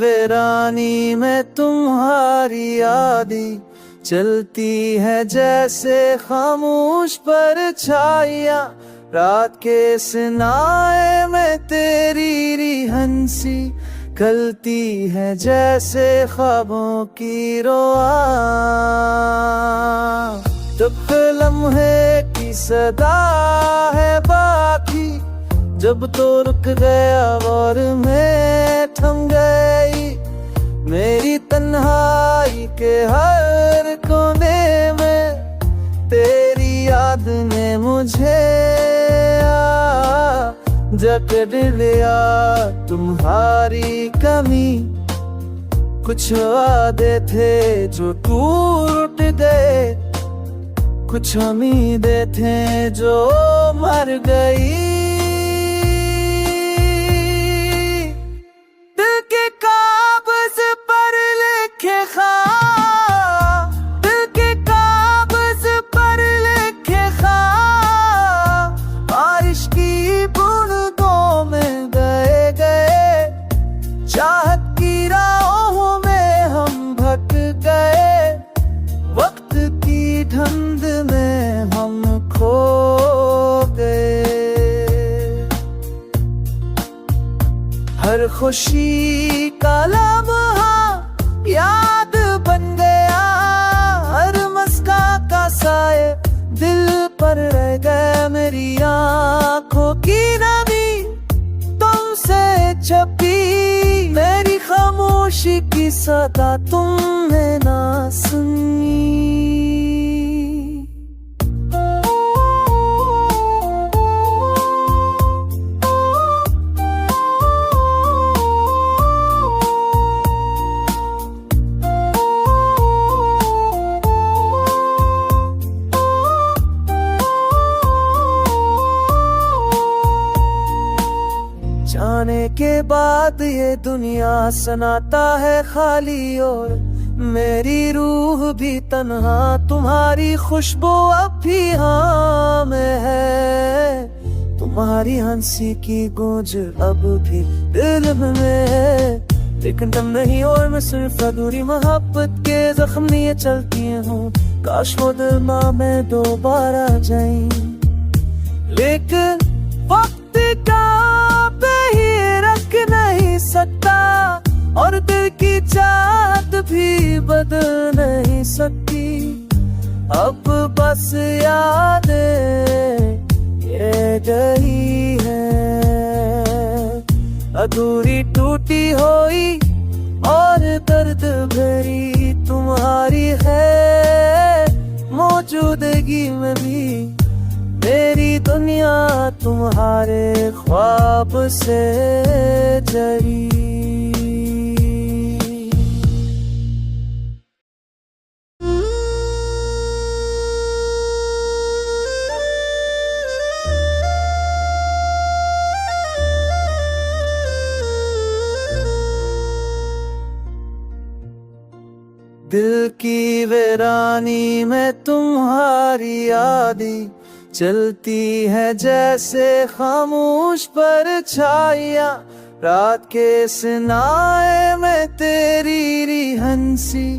वीरानी में तुम्हारी यादें चलती है जैसे खामोश परछाइयाँ। रात के सनाए में तेरी हंसी खलती है जैसे ख्वाबों की रोआ। जब लम्हे की सदा है बाकी, जब तो रुक गया और मैं थम गई। मेरी तन्हाई के हर कोने में तेरी याद ने मुझे जकड़ लिया। तुम्हारी कमी कुछ वादे थे जो टूट गए, कुछ उम्मीदें थे जो मर गई। दिल के कागज पर लिखे ख्वाब, दिल के कागज पर लिखे ख्वाब, बारिश की बूंदों में गए गए। चाहत की राहों में हम भटक गए, वक्त की धुंध में हम खो गए। हर खुशी का लम्हा याद बन गया, हर मस्का का साए दिल पर रह गया। मेरी आँखों की नमी तुमसे छपी, मेरी खामोशी की सदा तुमने ना सुनी। जाने के बाद ये दुनिया सनाता है खाली, और मेरी रूह भी तन्हा। तुम्हारी खुशबू अब भी हाँ में है, तुम्हारी हंसी की गूंज अब भी दिल में है। लेकिन तुम नहीं और मैं सिर्फ अधूरी मोहब्बत के जख्म लिए चलती हूँ। काश वो दिल माँ में दोबारा जाए, लेकिन वक्त का नहीं सकता, और दिल की चाहत भी बदल नहीं सकती। अब बस यादें ये गई है, अधूरी टूटी हुई और दर्द भरी तुम्हारी है मौजूदगी में भी। मेरी दुनिया तुम्हारे ख्वाब से जरी। दिल की वीरानी में तुम्हारी यादें चलती है जैसे खामोश परछाइयाँ। रात के सनाए में तेरी हंसी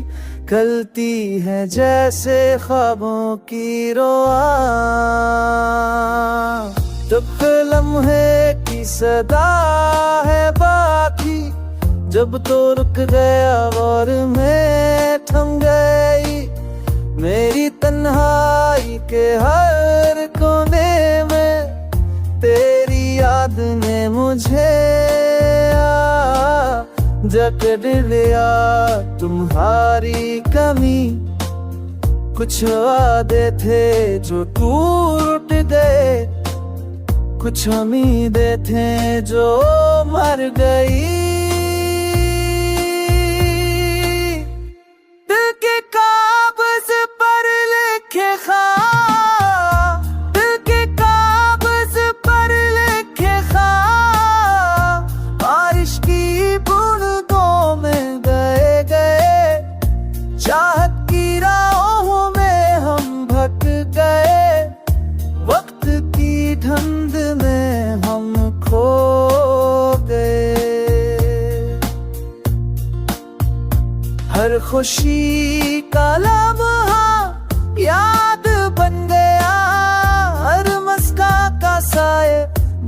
खलती है जैसे ख्वाबों की रोआ। जब लम्हे की सदा है बाकी, जब तो रुक गया और मैं थम गई। मेरी तन्हाई के हर कोने में तेरी याद ने मुझे जकड़ लिया। तुम्हारी कमी कुछ वादे थे जो टूट गए, कुछ उम्मीदें थे जो मर गई। दिल के कागज पर लिखे ख्वाब, दिल के कागज पर लिखे ख्वाब, बारिश की बूंदों में गए गए। चाहत की राहों में हम भटक गए, वक्त की धुंध में हम खो गए। हर खुशी का लम्हा याद बन गया, हर मस्का का साए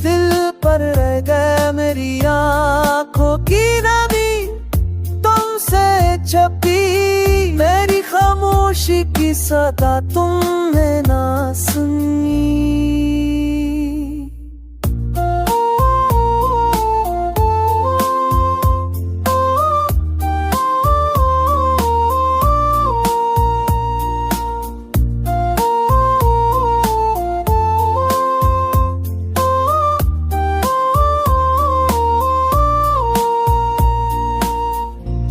दिल पर रह गया। मेरी आँखों की नमी तुमसे छपी, मेरी खामोशी की सदा तुमने ना सुनी।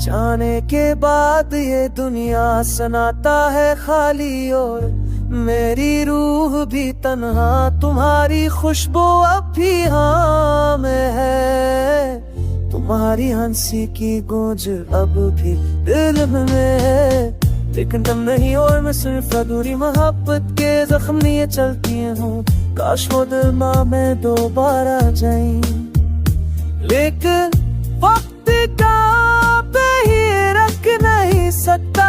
जाने के बाद ये दुनिया सनाता है खाली, और मेरी रूह भी तन्हा, तुम्हारी खुशबू अब भी हाँ में है, तुम्हारी हंसी की गूंज अब भी दिल में है। लेकिन तुम नहीं और मैं सिर्फ अधूरी मोहब्बत के जख्म लिए चलती हूँ। काश वो दिल माँ में दोबारा जाए, लेकिन वक्त का नहीं सकता,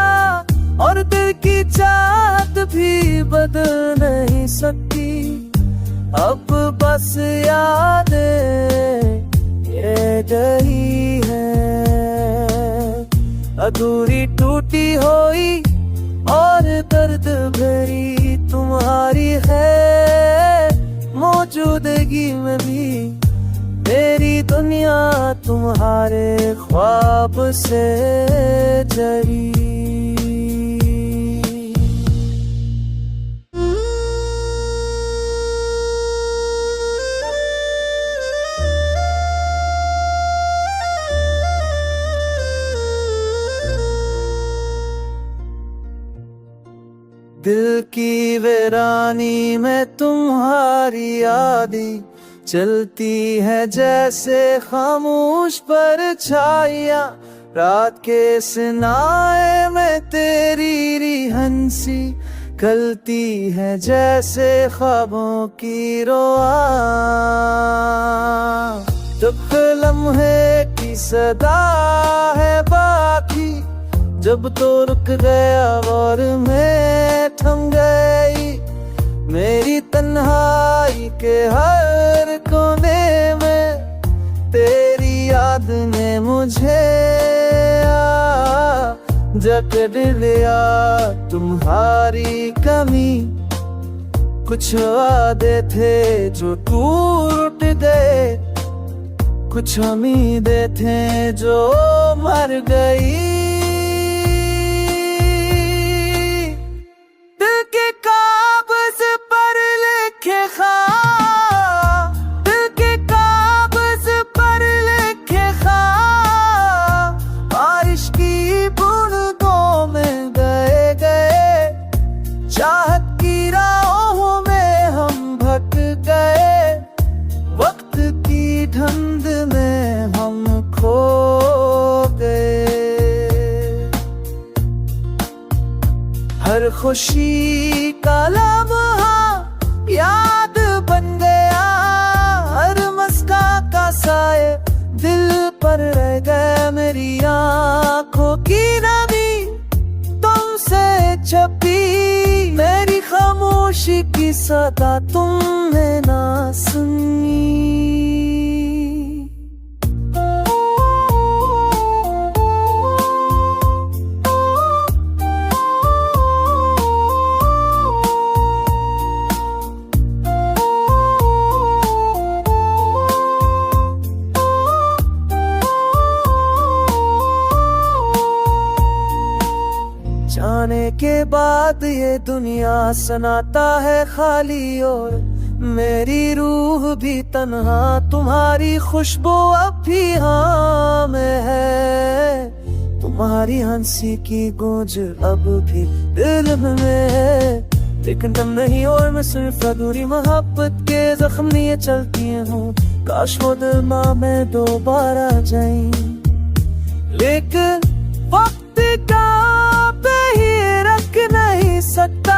और दिल की चाहत भी बदल नहीं सकती। अब बस यादें ये रही है, अधूरी टूटी हुई और दर्द भरी तुम्हारी है मौजूदगी में भी। मेरी दुनिया तुम्हारे ख्वाब से जरी। दिल की वीरानी में तुम्हारी यादें चलती है जैसे खामोश परछाइयाँ, रात के सनाए में तेरी हंसी खलती है जैसे ख्वाबों की रोआ। जब लम्हे की सदा है बाकी, जब तो रुक गया और मैं थम गई। मेरी तन्हाई के हर कोने में तेरी याद ने मुझे जकड़ लिया। तुम्हारी कमी कुछ वादे थे जो टूट गए, कुछ उम्मीदें थे जो मर गई। चाहत की राहों में हम भटक गए, वक्त की धुंध में हम खो गए। हर खुशी का लम्हा याद बन गया, हर मस्का का साए दिल पर रह गया। मेरी आँखों की नमी तुमसे छपी, मेरी खामोशी की सदा तुमने ना सुनी। जाने के बाद ये दुनिया सनाता है खाली, और मेरी रूह भी तन्हा, तुम्हारी खुशबू अब भी हाँ में है, तुम्हारी हंसी की गूंज अब भी दिल में है। लेकिन तुम नहीं और मैं सिर्फ अधूरी मोहब्बत के जख्म लिए चलती हूँ। काश वो दिल माँ में दोबारा जाए, लेकिन वक्त का नहीं सकता,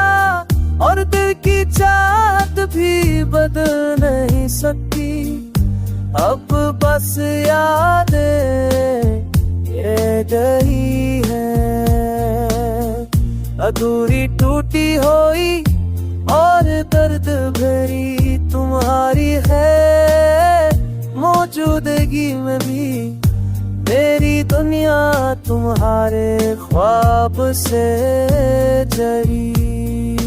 और दिल की चाहत भी बदल नहीं सकती। अब बस यादें ये रही है, अधूरी टूटी हुई और दर्द भरी तुम्हारी है मौजूदगी में भी। मेरी दुनिया तुम्हारे ख्वाब से जरी।